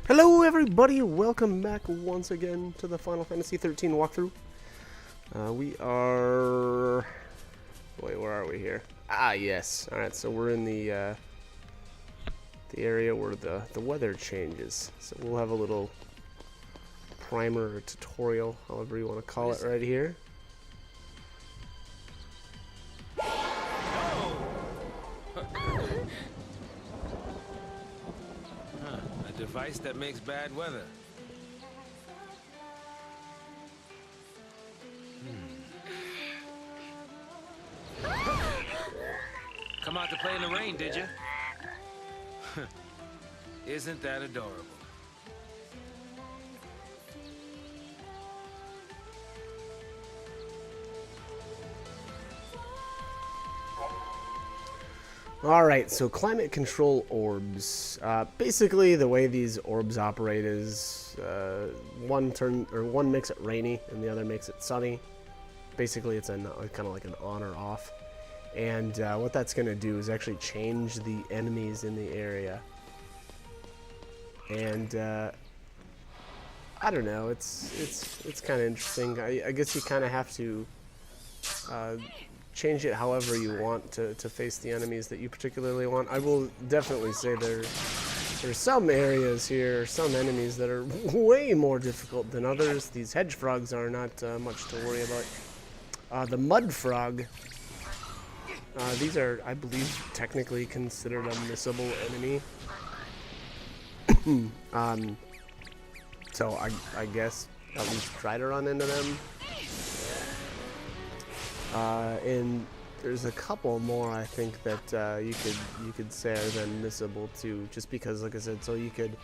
Hello everybody, welcome back once again to the Final Fantasy 13 walkthrough. We are... Wait, where are we here? Ah, yes. Alright, so we're in the area where the weather changes. So we'll have a little primer or tutorial, however you want to call it, right here. A device that makes bad weather. Come out to play in the rain, did you? Isn't that adorable? Alright, so climate control orbs. Basically, the way these orbs operate is one makes it rainy and the other makes it sunny. Basically, it's kind of like an on or off. And what that's going to do is actually change the enemies in the area. And I don't know, it's kind of interesting. I guess you kind of have to change it however you want to face the enemies that you particularly want. I will definitely say there's some areas here, some enemies that are way more difficult than others. These hedge frogs are not much to worry about. The mud frog, these are, I believe, technically considered a missable enemy. So I guess at least try to run into them. And there's a couple more I think that you could say are then missable too, just because, like I said, so you could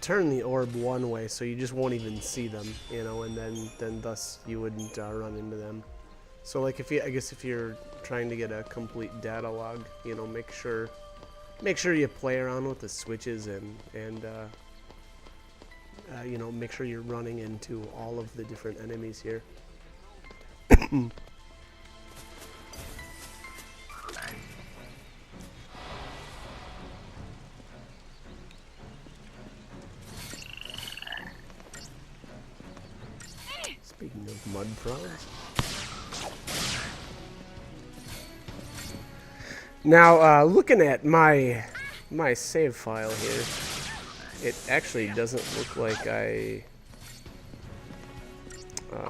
turn the orb one way, so you just won't even see them, you know, and then thus you wouldn't run into them. So like if you're trying to get a complete data log, you know, make sure you play around with the switches and you know, make sure you're running into all of the different enemies here. Speaking of mud frogs. Now, looking at my save file here, it actually doesn't look like I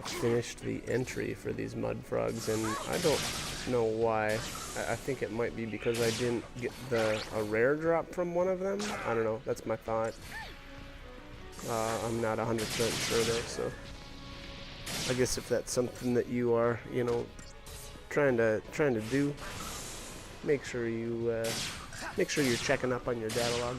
finished the entry for these mud frogs, and I don't know why. I think it might be because I didn't get a rare drop from one of them. I don't know. That's my thought. I'm not 100% sure though, so I guess if that's something that you are, you know, trying to do, make sure you're checking up on your data log.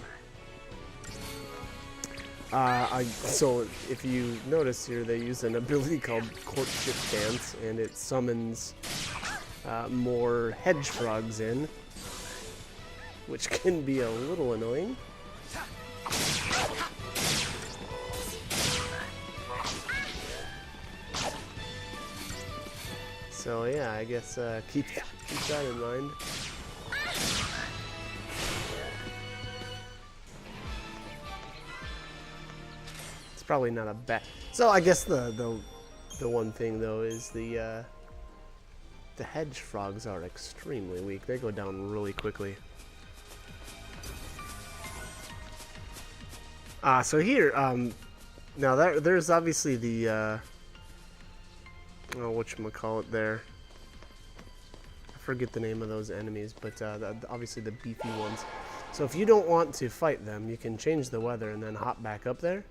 So if you notice here, they use an ability called Courtship Dance, and it summons more hedge frogs in, which can be a little annoying. So yeah, I guess keep that in mind. It's probably not a bad. So I guess the one thing though is the hedge frogs are extremely weak. They go down really quickly. So here, now there's obviously the whatchamacallit there. I forget the name of those enemies, but obviously the beefy ones. So if you don't want to fight them, you can change the weather and then hop back up there.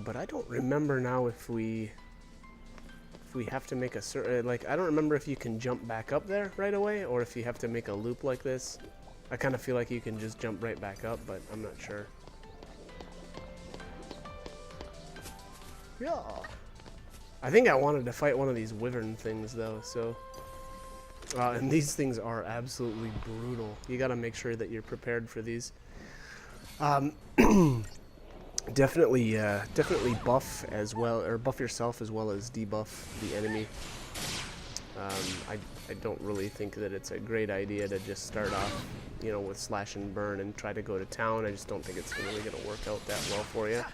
But I don't remember now if we have to make a certain, like, I don't remember if you can jump back up there right away or if you have to make a loop like this. I kind of feel like you can just jump right back up, but I'm not sure. Yeah. I think I wanted to fight one of these wyvern things though, so and these things are absolutely brutal. You got to make sure that you're prepared for these. Definitely buff as well, or buff yourself as well as debuff the enemy. I don't really think that it's a great idea to just start off, you know, with slash and burn and try to go to town. I just don't think it's really going to work out that well for you.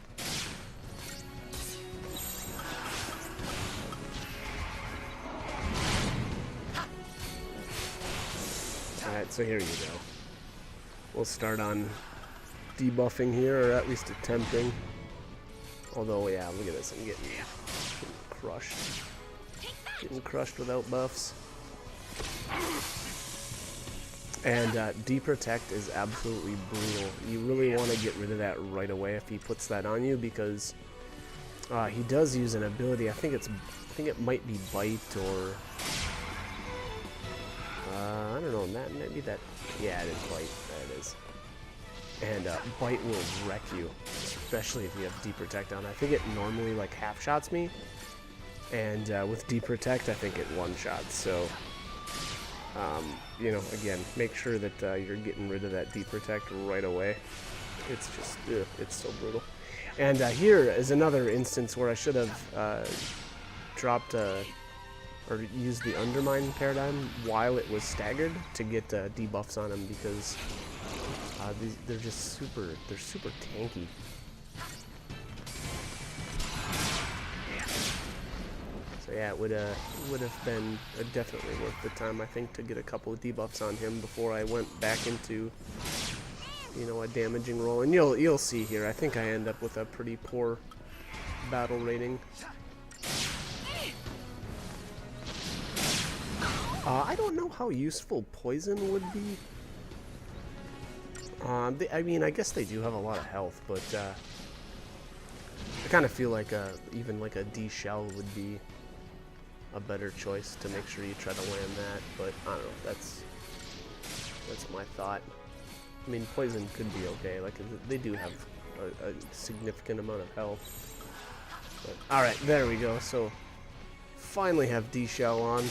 Alright, so here you go. We'll start on debuffing here, or at least attempting. Although, yeah, look at this, I'm getting crushed. Getting crushed without buffs. And deprotect is absolutely brutal. You really want to get rid of that right away if he puts that on you, because he does use an ability. I think it might be bite or I don't know. Maybe that. Yeah, it is bite. There it is. And bite will wreck you, especially if you have deprotect on. I think it normally like half shots me. And with deprotect, I think it one-shots. So, you know, again, make sure that you're getting rid of that deprotect right away. It's just, it's so brutal. And here is another instance where I should have dropped or used the undermine paradigm while it was staggered to get debuffs on him, because they're just super tanky. So yeah, it would have been definitely worth the time, I think, to get a couple of debuffs on him before I went back into, you know, a damaging roll. And you'll see here, I think I end up with a pretty poor battle rating. I don't know how useful poison would be. I mean, I guess they do have a lot of health, but I kind of feel like even like a D shell would be a better choice to make sure you try to land that. But I don't know. That's my thought. I mean, poison could be okay. Like, they do have a significant amount of health. But, all right, there we go. So finally have D shell on.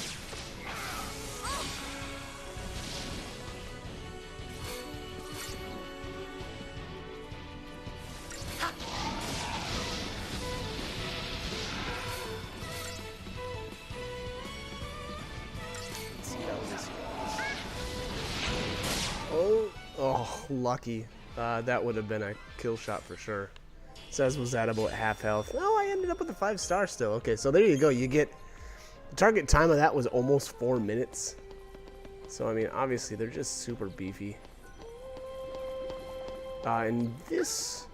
Oh, lucky. That would have been a kill shot for sure. Says was at about half health. Oh, I ended up with a 5-star still. Okay, so there you go. You get the target time of that was almost 4 minutes. So I mean, obviously they're just super beefy. And this,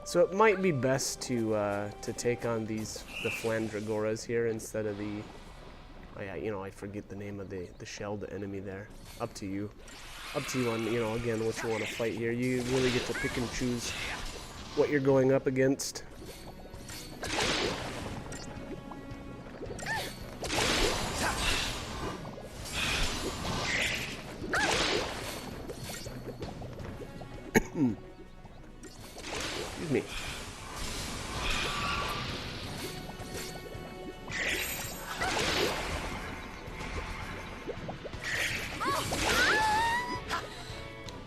so it might be best to take on the Flandragoras here instead of the. Oh yeah, you know, I forget the name of the shelled enemy there. Up to you. Up to you on, you know, again, what you want to fight here. You really get to pick and choose what you're going up against. Excuse me.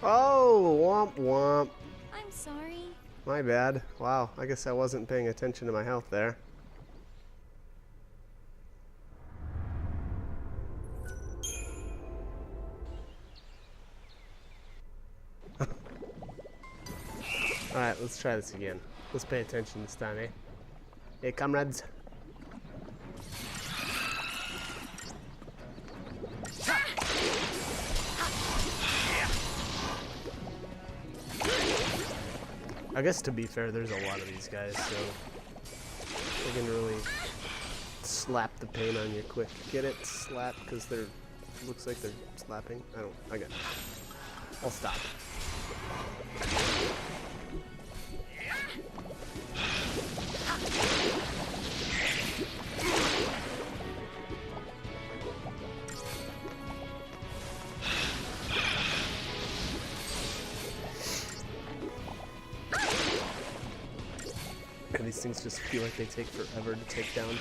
Oh, womp womp. I'm sorry. My bad. Wow, I guess I wasn't paying attention to my health there. Alright, let's try this again. Let's pay attention this time, eh? Hey, comrades. I guess to be fair, there's a lot of these guys, so they can really slap the pain on you quick. Get it? Slap, because they're, looks like they're slapping. I got it. I'll stop. And these things just feel like they take forever to take down.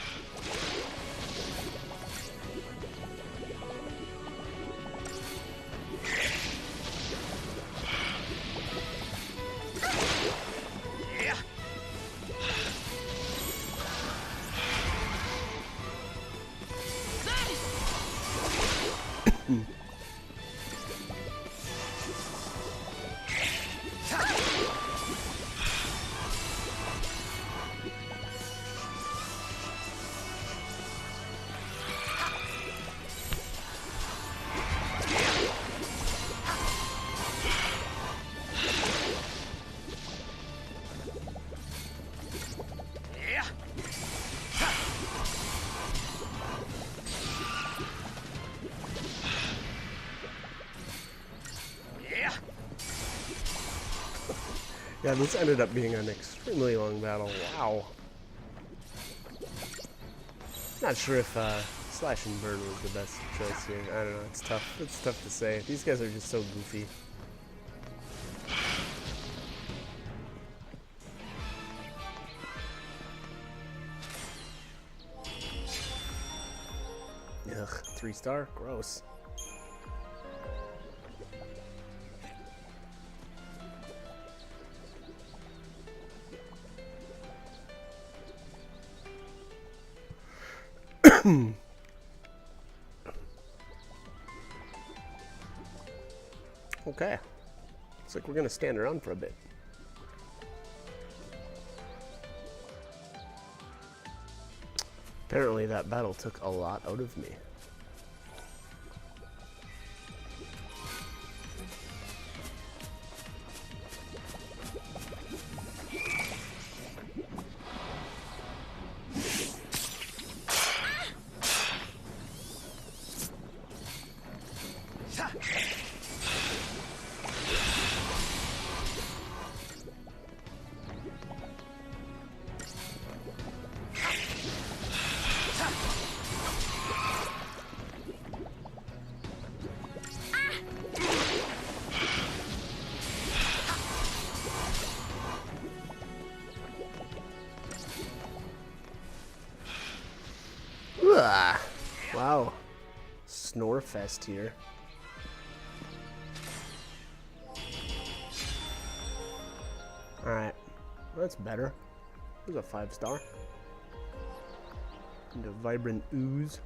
Yeah, this ended up being an extremely long battle. Wow. Not sure if slash and burn was the best choice here. I don't know. It's tough. It's tough to say. These guys are just so goofy. Ugh, 3-star? Gross. Okay. Looks like we're gonna stand around for a bit. Apparently that battle took a lot out of me. Wow. Snore fest here. Alright. That's better. There's a 5-star. And a vibrant ooze.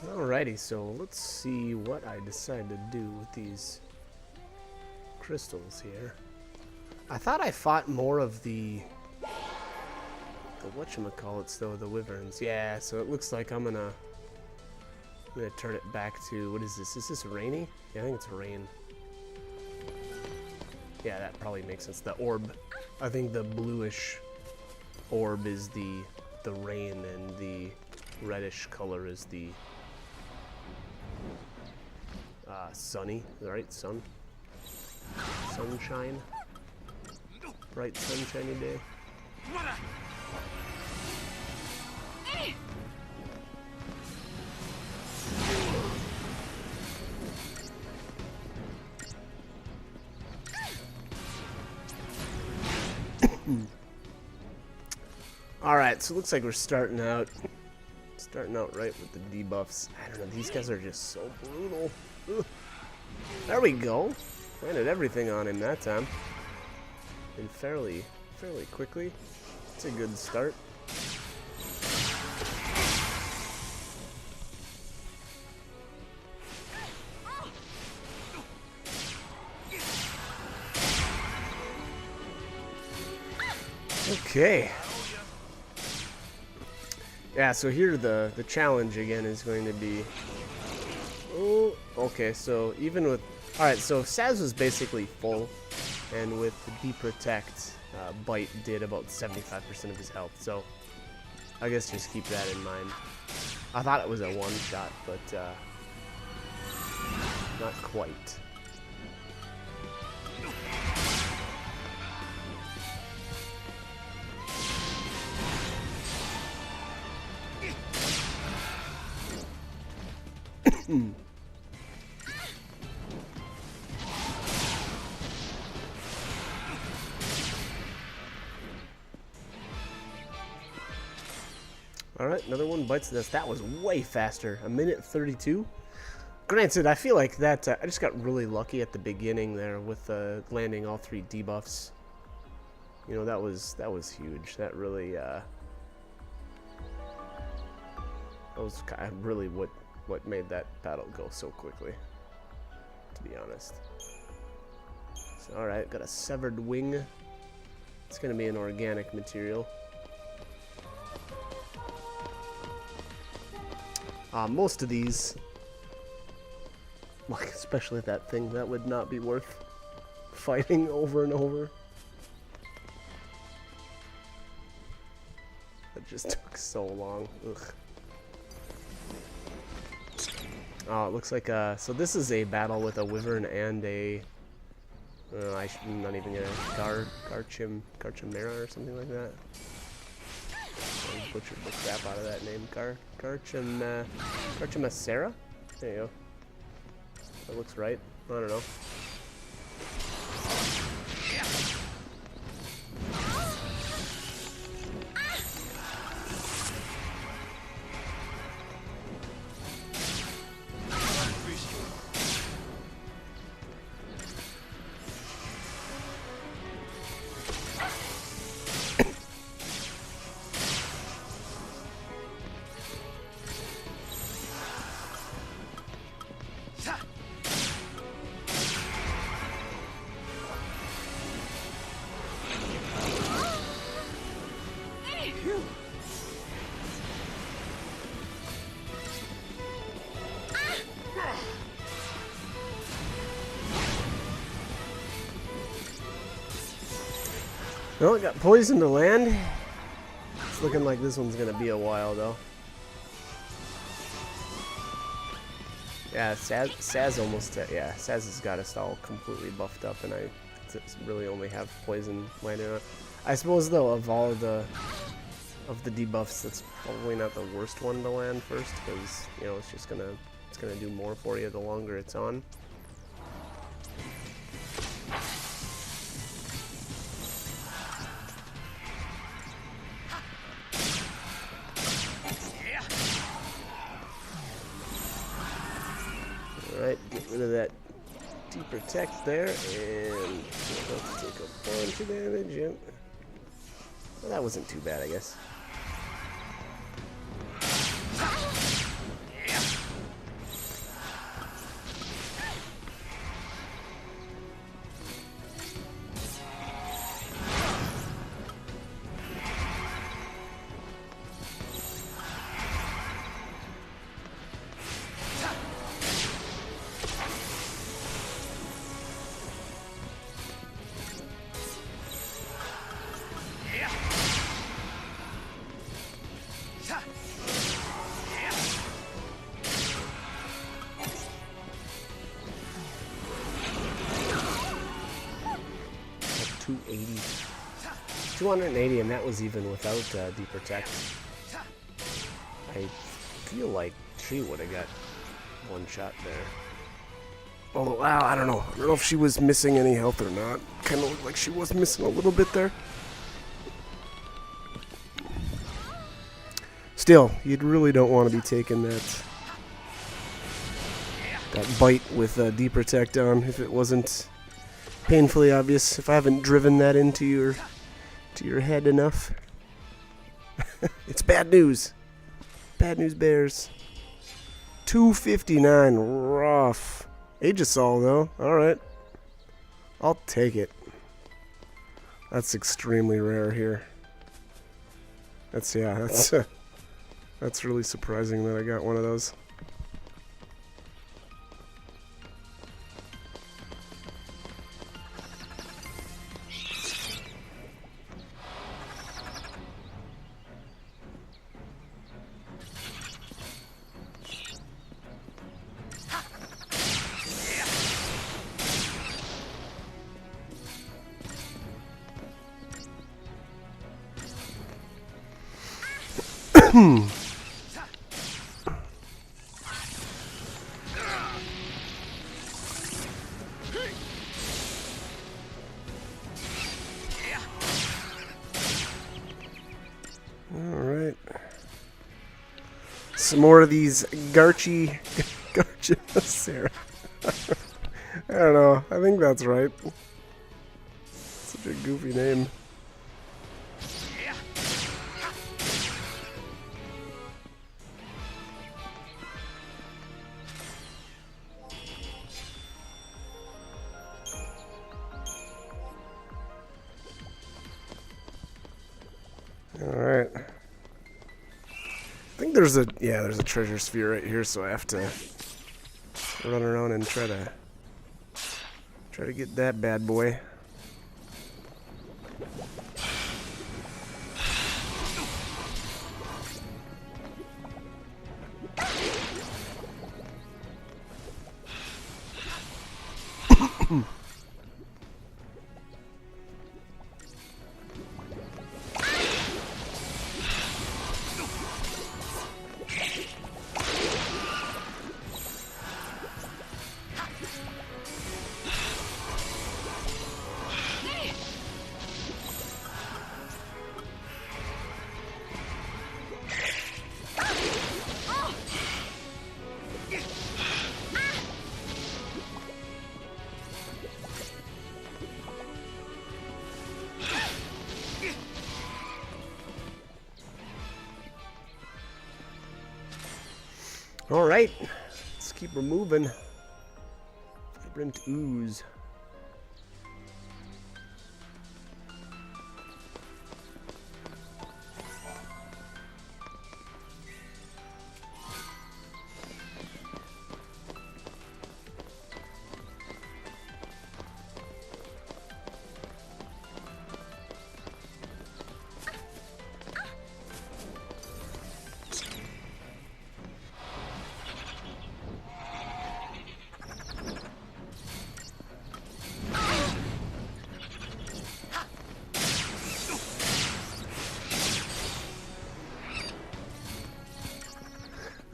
Alrighty, so let's see what I decide to do with these crystals here. I thought I fought more of the whatchamacallits though, the wyverns. Yeah, so it looks like I'm gonna turn it back to, what is this? Is this rainy? Yeah, I think it's rain. Yeah, that probably makes sense. The orb. I think the bluish orb is the rain, and the reddish color is the sunny, right? Sunshine. Bright sunshiny day. Alright, so it looks like we're starting out right with the debuffs. I don't know, these guys are just so brutal. Ugh. There we go. Landed everything on him that time. And fairly quickly. It's a good start. Okay. Yeah, so here the challenge again is going to be... Oh, okay, so even with... Alright, so Saz was basically full, and with the Deprotect, Bite did about 75% of his health, so I guess just keep that in mind. I thought it was a one-shot, but not quite. Alright, another one bites this. That was way faster. 1:32. Granted, I feel like that I just got really lucky at the beginning there with landing all 3 debuffs. You know, that was huge. That really that was kind of really what made that battle go so quickly, to be honest. So, alright, got a severed wing. It's gonna be an organic material. Most of these, like especially that thing, that would not be worth fighting over and over. That just took so long. Ugh. Oh, it looks like so this is a battle with a wyvern and a I'm not even gonna Garchimera or something like that. I butchered the crap out of that name. Garchimacera? There you go. That looks right. I don't know. Well, it got poisoned to land. It's looking like this one's gonna be a while though. Yeah, Saz almost, yeah, Saz has got us all completely buffed up, and I really only have poison landing on it. I suppose though, of all the debuffs, that's probably not the worst one to land first, because you know it's gonna do more for you the longer it's on. Alright, get rid of that deprotect there, and let's take a bunch of damage. Yep. Well, that wasn't too bad, I guess. $280, 280, and that was even without deprotect. I feel like she would have got one shot there. Oh wow, I don't know. I don't know if she was missing any health or not. Kind of looked like she was missing a little bit there. Still, you really don't want to be taking that bite with deprotect on if it wasn't painfully obvious. If I haven't driven that into your head enough. It's bad news. Bad news bears. 259, rough. Aegisol though, alright. I'll take it. That's extremely rare here. That's really surprising that I got one of those. Alright. Some more of these Garchimacera. I don't know. I think that's right. Such a goofy name. Alright. I think there's a treasure sphere right here, so I have to run around and try to get that bad boy. Alright, let's keep her moving. Vibrant ooze.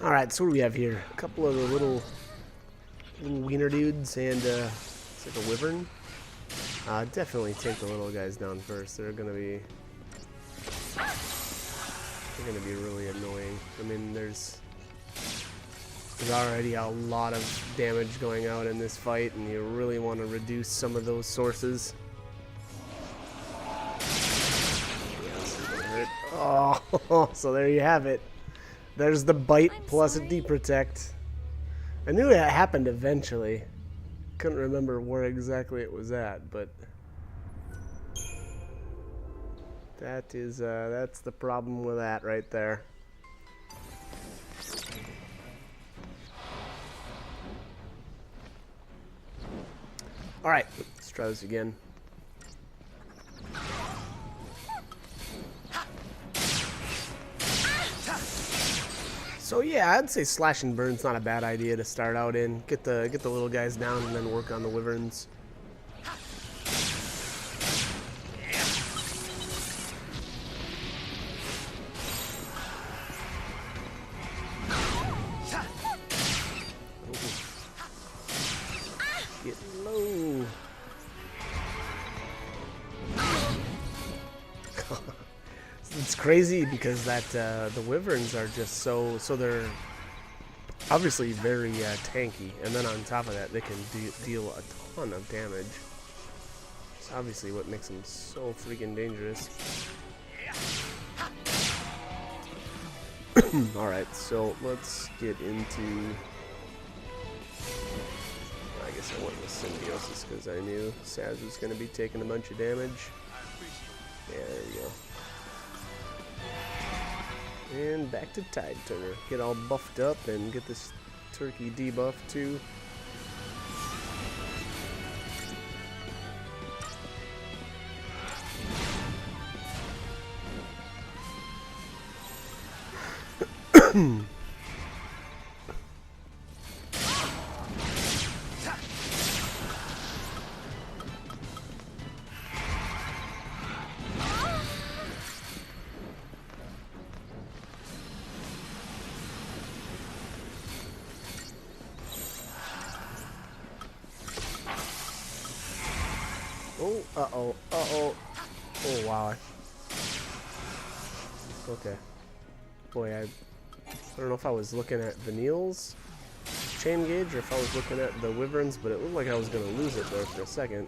Alright, so what do we have here? A couple of the little wiener dudes and it's like a wyvern. Definitely take the little guys down first. They're gonna be really annoying. I mean, there's already a lot of damage going out in this fight, and you really want to reduce some of those sources. Oh, so there you have it. There's the bite plus a deprotect. I knew that happened eventually. Couldn't remember where exactly it was at, but that's the problem with that right there. All right, let's try this again. So yeah, I'd say slash and burn's not a bad idea to start out in. Get the little guys down and then work on the wyverns. Get low. It's crazy because that the wyverns are just so they're obviously very tanky, and then on top of that they can deal a ton of damage. It's obviously what makes them so freaking dangerous. Alright, so let's get into... I guess I went with Symbiosis because I knew Saz was going to be taking a bunch of damage. Yeah, there you go. And back to Tide Turner. Get all buffed up and get this turkey debuff too. Oh, uh-oh, uh-oh. Oh, wow. Okay. Boy, I don't know if I was looking at Vanille's chain gauge or if I was looking at the wyverns, but it looked like I was going to lose it there for a second.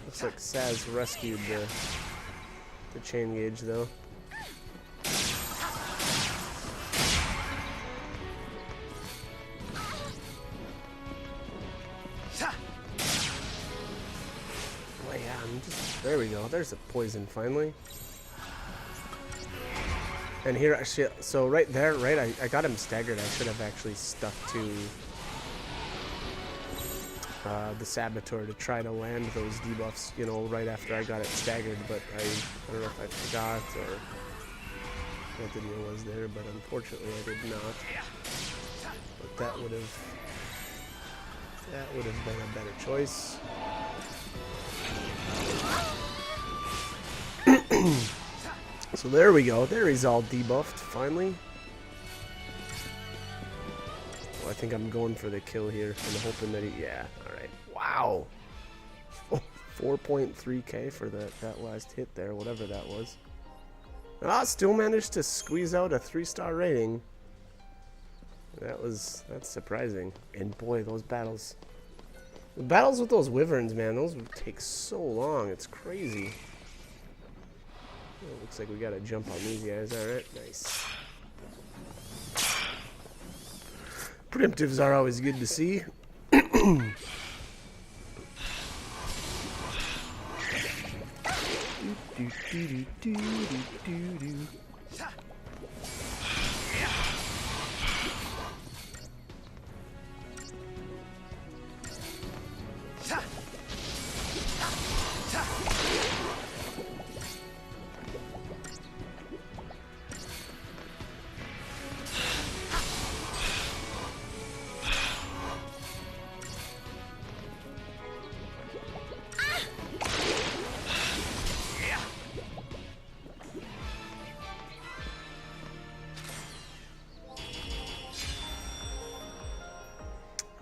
Looks like Saz rescued the chain gauge, though. There we go. There's a poison finally. And here, so right there, right, I got him staggered. I should have actually stuck to the Saboteur to try to land those debuffs, you know, right after I got it staggered, but I don't know if I forgot or what the deal was there, but unfortunately I did not. But that would have been a better choice. So there we go. There he's all debuffed finally. Well, I think I'm going for the kill here. I'm hoping that he... Yeah, alright. Wow! 4.3k for that last hit there, whatever that was. Ah, still managed to squeeze out a 3-star rating. That's surprising. And boy, those battles... The battles with those wyverns, man, those take so long. It's crazy. Oh, looks like we got a jump on these guys. Alright, nice. Preemptives are always good to see.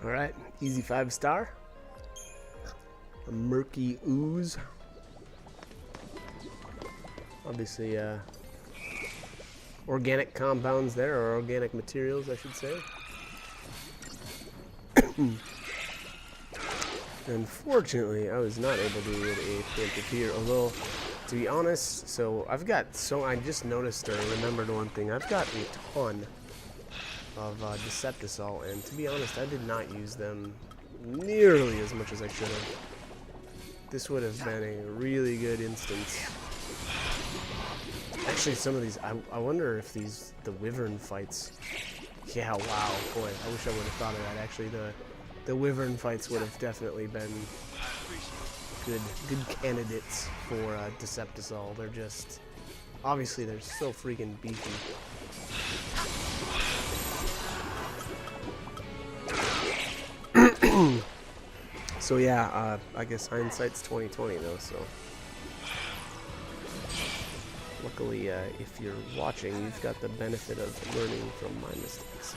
Alright, easy 5-star. A murky ooze. Obviously, organic compounds there, or organic materials, I should say. Unfortunately, I was not able to get a preemptive here, although, to be honest, so I just noticed or remembered one thing. I've got a ton of Deceptisol, and to be honest, I did not use them nearly as much as I should have. This would have been a really good instance. Actually, some of these, I wonder if the wyvern fights. Yeah, wow, boy, I wish I would have thought of that. Actually, the wyvern fights would have definitely been good candidates for Deceptisol. They're just, obviously, they're so freaking beefy. So yeah, I guess hindsight's 20/20 though. So luckily, if you're watching, you've got the benefit of learning from my mistakes.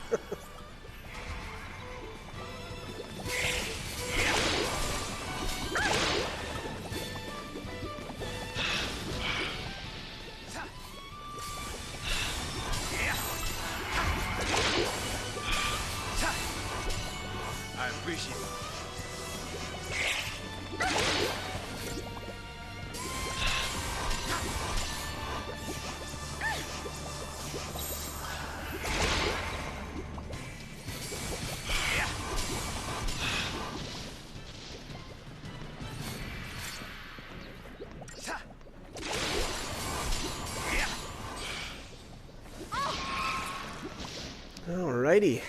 I appreciate it. Alrighty.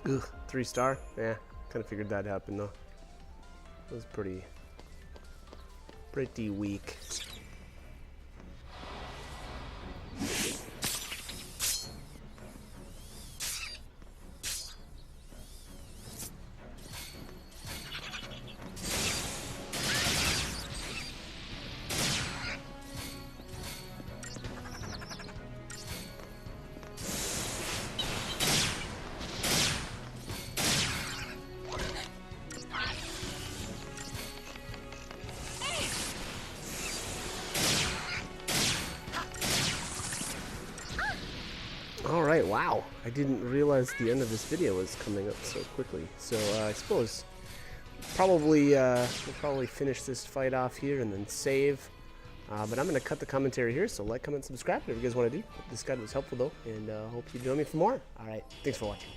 Ugh, 3-star? Yeah, kind of figured that happened though. It was pretty weak. Alright, wow. I didn't realize the end of this video was coming up so quickly. So I suppose we'll probably finish this fight off here and then save. But I'm going to cut the commentary here, so like, comment, subscribe, whatever you guys want to do. Hope this guide was helpful, though, and hope you join me for more. All right, thanks for watching.